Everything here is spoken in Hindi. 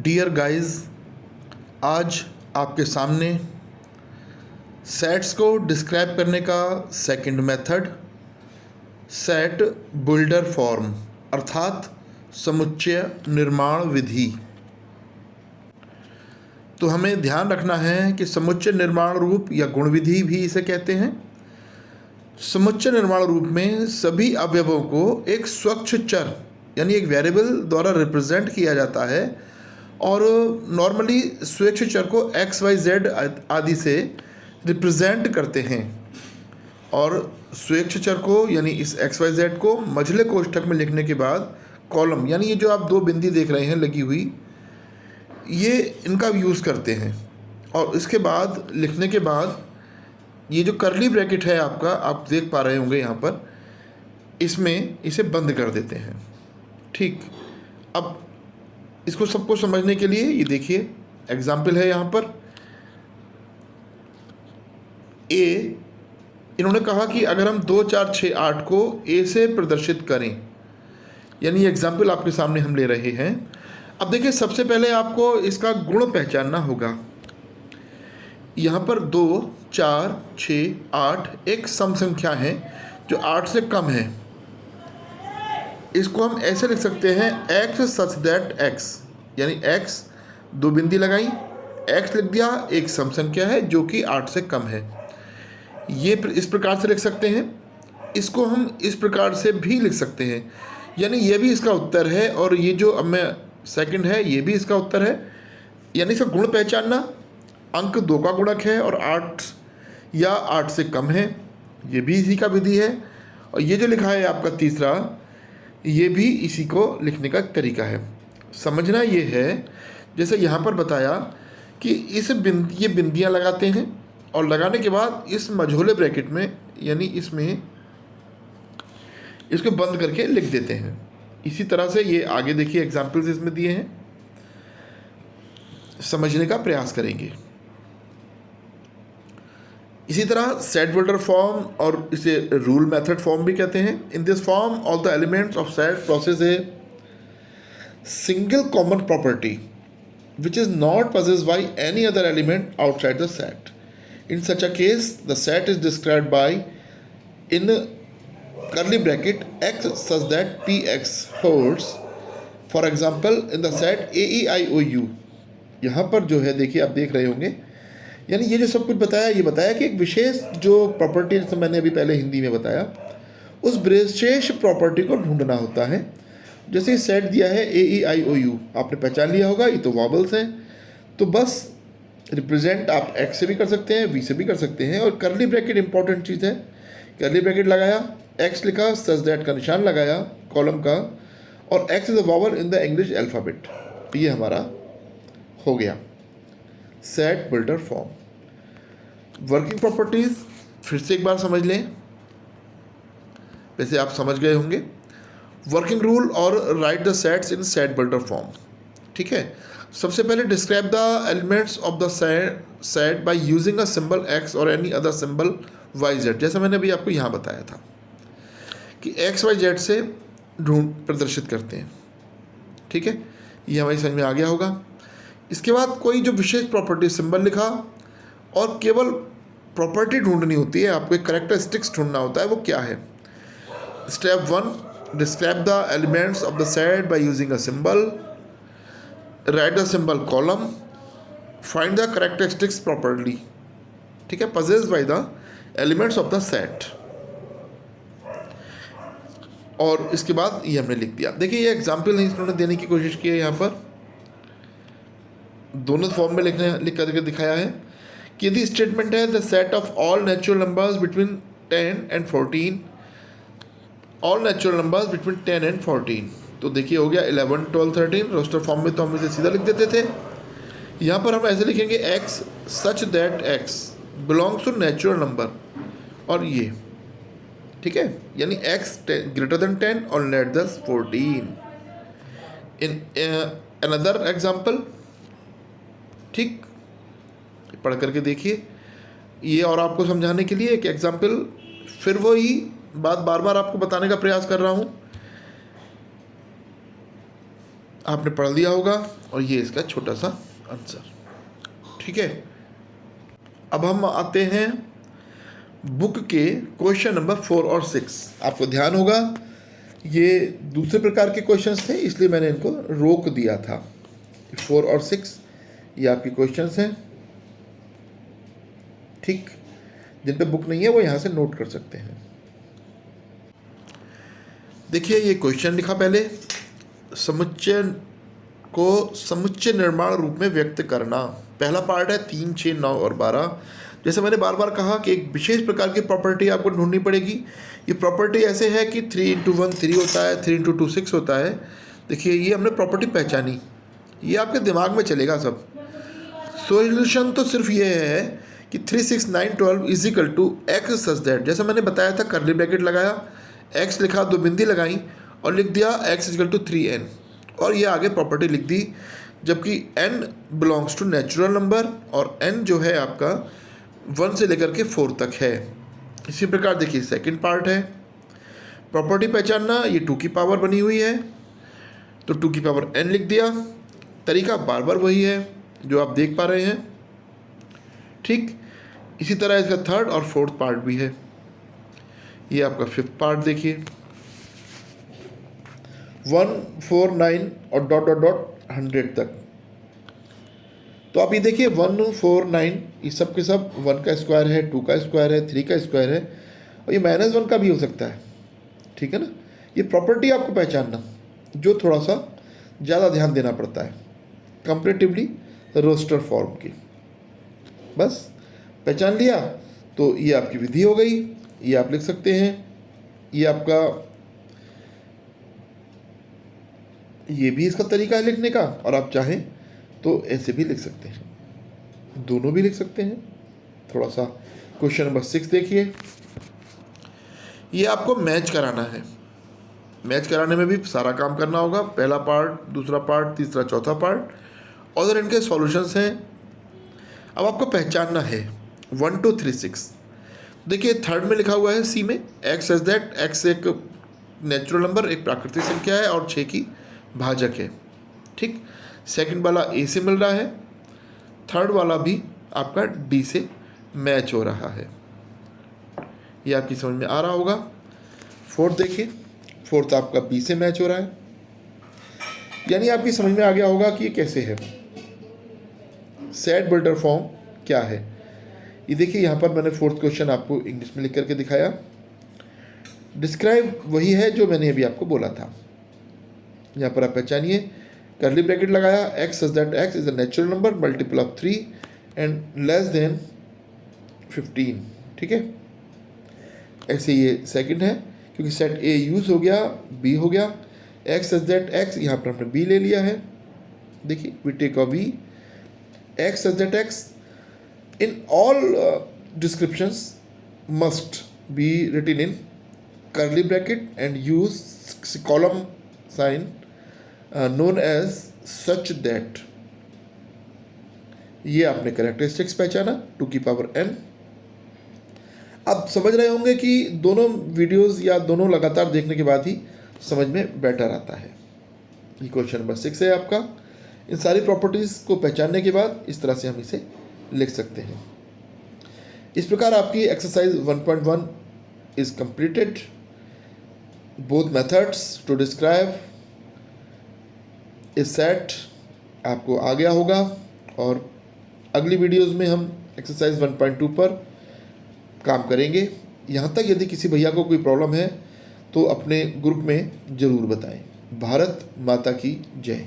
डियर गाइस, आज आपके सामने सेट्स को डिस्क्राइब करने का second method set builder form अर्थात समुच्चय निर्माण विधि। तो हमें ध्यान रखना है कि समुच्चय निर्माण रूप या गुण विधि भी इसे कहते हैं। समुच्चय निर्माण रूप में सभी अवयवों को एक स्वच्छ चर यानी एक वेरिएबल द्वारा रिप्रेजेंट किया जाता है और नॉर्मली स्वेच्छ चर को एक्स वाई जेड आदि से रिप्रेजेंट करते हैं और स्वेच्छ चर को यानी इस एक्स वाई जेड को मझले कोष्ठक में लिखने के बाद कॉलम यानी ये जो आप दो बिंदी देख रहे हैं लगी हुई, ये इनका यूज़ करते हैं और इसके बाद लिखने के बाद ये जो करली ब्रैकेट है आपका, आप देख पा रहे होंगे यहाँ पर, इसमें इसे बंद कर देते हैं। ठीक, अब इसको सबको समझने के लिए ये देखिए एग्जाम्पल है यहाँ पर ए। इन्होंने कहा कि अगर हम 2 4 6 8 को ए से प्रदर्शित करें, यानी एग्जाम्पल आपके सामने हम ले रहे हैं। अब देखिए सबसे पहले आपको इसका गुण पहचानना होगा। यहाँ पर 2 4 6 8 एक सम संख्या है जो 8 से कम है। इसको हम ऐसे लिख सकते हैं x सच दैट x, यानी x दो बिंदी लगाई, x लिख दिया, एक सम संख्या है जो कि 8 से कम है। ये इस प्रकार से लिख सकते हैं। इसको हम इस प्रकार से भी लिख सकते हैं, यानी ये भी इसका उत्तर है और ये जो अब मैं सेकंड है ये भी इसका उत्तर है। यानी इसका गुण पहचानना, अंक 2 का गुणक है और 8 या 8 से कम है, ये भी इसी का विधि है। और ये जो लिखा है आपका तीसरा, ये भी इसी को लिखने का तरीका है। समझना ये है, जैसे यहाँ पर बताया कि ये बिंदियाँ लगाते हैं और लगाने के बाद इस मझोले ब्रैकेट में यानी इसमें इसको बंद करके लिख देते हैं। इसी तरह से ये आगे देखिए एग्जाम्पल्स इसमें दिए हैं, समझने का प्रयास करेंगे। इसी तरह सेट बिल्डर फॉर्म और इसे रूल मेथड फॉर्म भी कहते हैं। In this form all the elements of set process a single common property which is not possessed by any other element outside the set. In such a case, the set is described by in curly bracket x such that px holds. For example, in the set a e i o u, यहाँ पर जो है देखिए आप देख रहे होंगे, यानी ये जो सब कुछ बताया, ये बताया कि एक विशेष जो प्रॉपर्टी जैसे मैंने अभी पहले हिंदी में बताया, उस विशेष प्रॉपर्टी को ढूंढना होता है। जैसे सेट दिया है ए ई आई ओ यू, आपने पहचान लिया होगा ये तो वॉबल्स हैं, तो बस रिप्रेजेंट आप एक्स से भी कर सकते हैं, वी से भी कर सकते हैं। और करली ब्रैकेट इंपॉर्टेंट चीज़ है, करली ब्रैकेट लगाया, एक्स लिखा, सच दैट का निशान लगाया कॉलम का, और x is a vowel in the English alphabet. ये हमारा हो गया set builder form. Working properties फिर से एक बार समझ लें, वैसे आप समझ गए होंगे। वर्किंग रूल और write the sets in set builder form. ठीक है, सबसे पहले describe the elements of the set by using a symbol x और any other symbol y z. जैसा मैंने अभी आपको यहाँ बताया था कि एक्स वाई जेड से प्रदर्शित करते हैं। ठीक है, ये हमारी समझ में आ गया होगा। इसके बाद कोई जो विशेष प्रॉपर्टी सिंबल लिखा और केवल प्रॉपर्टी ढूंढनी होती है, आपको एक कैरेक्टरिस्टिक्स ढूंढना होता है, वो क्या है। Step 1, describe the elements of the set by using a symbol, write the symbol column, find the characteristics properly, ठीक है, possessed by the elements of the set। और इसके बाद ये हमने लिख दिया। देखिए ये एग्जाम्पल इन्होंने देने की कोशिश की है, यहाँ पर दोनों फॉर्म में लिख करके दिखाया है कि यदि स्टेटमेंट है the set of all natural numbers between 10 and 14, all natural numbers between 10 and 14, तो देखिए हो गया 11 12 13। रोस्टर फॉर्म में तो हम इसे सीधा लिख देते थे, यहाँ पर हम ऐसे लिखेंगे x such that x belongs to natural number, और ये ठीक है, यानी x ग्रेटर देन 10 और less than 14। In another example, ठीक, पढ़ करके देखिए ये, और आपको समझाने के लिए एक एग्जाम्पल फिर वही बात बार बार आपको बताने का प्रयास कर रहा हूँ। आपने पढ़ लिया होगा और ये इसका छोटा सा आंसर। ठीक है, अब हम आते हैं बुक के क्वेश्चन नंबर 4 और 6। आपको ध्यान होगा ये दूसरे प्रकार के क्वेश्चंस थे, इसलिए मैंने इनको रोक दिया था। 4 और 6 ये आपके क्वेश्चंस हैं, ठीक। जिन पे बुक नहीं है वो यहाँ से नोट कर सकते हैं। देखिए ये क्वेश्चन लिखा पहले, समुच्चय को समुच्चय निर्माण रूप में व्यक्त करना। पहला पार्ट है 3, 6, 9 और 12। जैसे मैंने बार बार कहा कि एक विशेष प्रकार की प्रॉपर्टी आपको ढूंढनी पड़ेगी। ये प्रॉपर्टी ऐसे है कि 3 × 1 3 होता है, 3 × 2 6 होता है। देखिए ये हमने प्रॉपर्टी पहचानी, ये आपके दिमाग में चलेगा सब। सॉल्यूशन तो सिर्फ ये है कि 3, 6, 9, 12 is equal to x such that, जैसा मैंने बताया था, करली ब्रैकेट लगाया, एक्स लिखा, 2 बिंदी लगाई और लिख दिया x is equal to 3n, और ये आगे प्रॉपर्टी लिख दी। जबकि n belongs to natural number और n जो है आपका 1 से लेकर के 4 तक है। इसी प्रकार देखिए सेकंड पार्ट है प्रॉपर्टी पहचानना, ये 2 की पावर बनी हुई है तो 2 की पावर n लिख दिया। तरीका बार बार वही है जो आप देख पा रहे हैं, ठीक। इसी तरह इसका थर्ड और फोर्थ पार्ट भी है। ये आपका फिफ्थ पार्ट देखिए 1, 4, 9 और डॉट डॉट डॉट 100 तक। तो आप ये देखिए 1, 4, 9 ये सब के सब 1 का स्क्वायर है, 2 का स्क्वायर है, 3 का स्क्वायर है और ये -1 का भी हो सकता है, ठीक है ना। ये प्रॉपर्टी आपको पहचानना जो थोड़ा सा ज़्यादा ध्यान देना पड़ता है कंपैरेटिवली रोस्टर फॉर्म की। बस पहचान लिया तो ये आपकी विधि हो गई, ये आप लिख सकते हैं। ये आपका ये भी इसका तरीका है लिखने का, और आप चाहें तो ऐसे भी लिख सकते हैं, दोनों भी लिख सकते हैं। थोड़ा सा क्वेश्चन नंबर 6 देखिए, ये आपको मैच कराना है। मैच कराने में भी सारा काम करना होगा, पहला पार्ट, दूसरा पार्ट, तीसरा, चौथा पार्ट, और इनके सॉल्यूशंस हैं। अब आपको पहचानना है 1, 2, 3, 6। देखिए थर्ड में लिखा हुआ है सी में एक्स एज दैट, एक्स एक नेचुरल नंबर, एक प्राकृतिक संख्या है और 6 की भाजक है, ठीक। सेकंड वाला ए से मिल रहा है, थर्ड वाला भी आपका डी से मैच हो रहा है। ये आपकी समझ में आ रहा होगा। फोर्थ देखिए, फोर्थ आपका बी से मैच हो रहा है, यानी आपकी समझ में आ गया होगा कि ये कैसे है। सेट बिल्डर फॉर्म क्या है, ये देखिए यहाँ पर मैंने फोर्थ क्वेश्चन आपको इंग्लिश में लिख करके दिखाया। डिस्क्राइब वही है जो मैंने अभी आपको बोला था। यहाँ पर आप पहचानिए, करली ब्रैकेट लगाया, x such that x is a natural number multiple of 3 and less than 15, ठीक है। ऐसे ये सेकंड है, क्योंकि सेट ए यूज हो गया, बी हो गया, एक्स सच दैट एक्स, यहाँ पर हमने बी ले लिया है। देखिए we take A B, x such that x in all descriptions must be written in curly bracket and use column sign known as such that। ये आपने कैरेक्टरिस्टिक्स पहचाना 2 की पावर n। अब समझ रहे होंगे कि दोनों वीडियोस या दोनों लगातार देखने के बाद ही समझ में बेटर आता है। ये क्वेश्चन नंबर 6 है आपका। इन सारी प्रॉपर्टीज़ को पहचानने के बाद इस तरह से हम इसे लिख सकते हैं। इस प्रकार आपकी exercise 1.1 is completed. Both methods to describe is set आपको आ गया होगा, और अगली वीडियोस में हम एक्सरसाइज 1.2 पर काम करेंगे। यहाँ तक यदि किसी भैया को कोई प्रॉब्लम है तो अपने ग्रुप में ज़रूर बताएं। भारत माता की जय।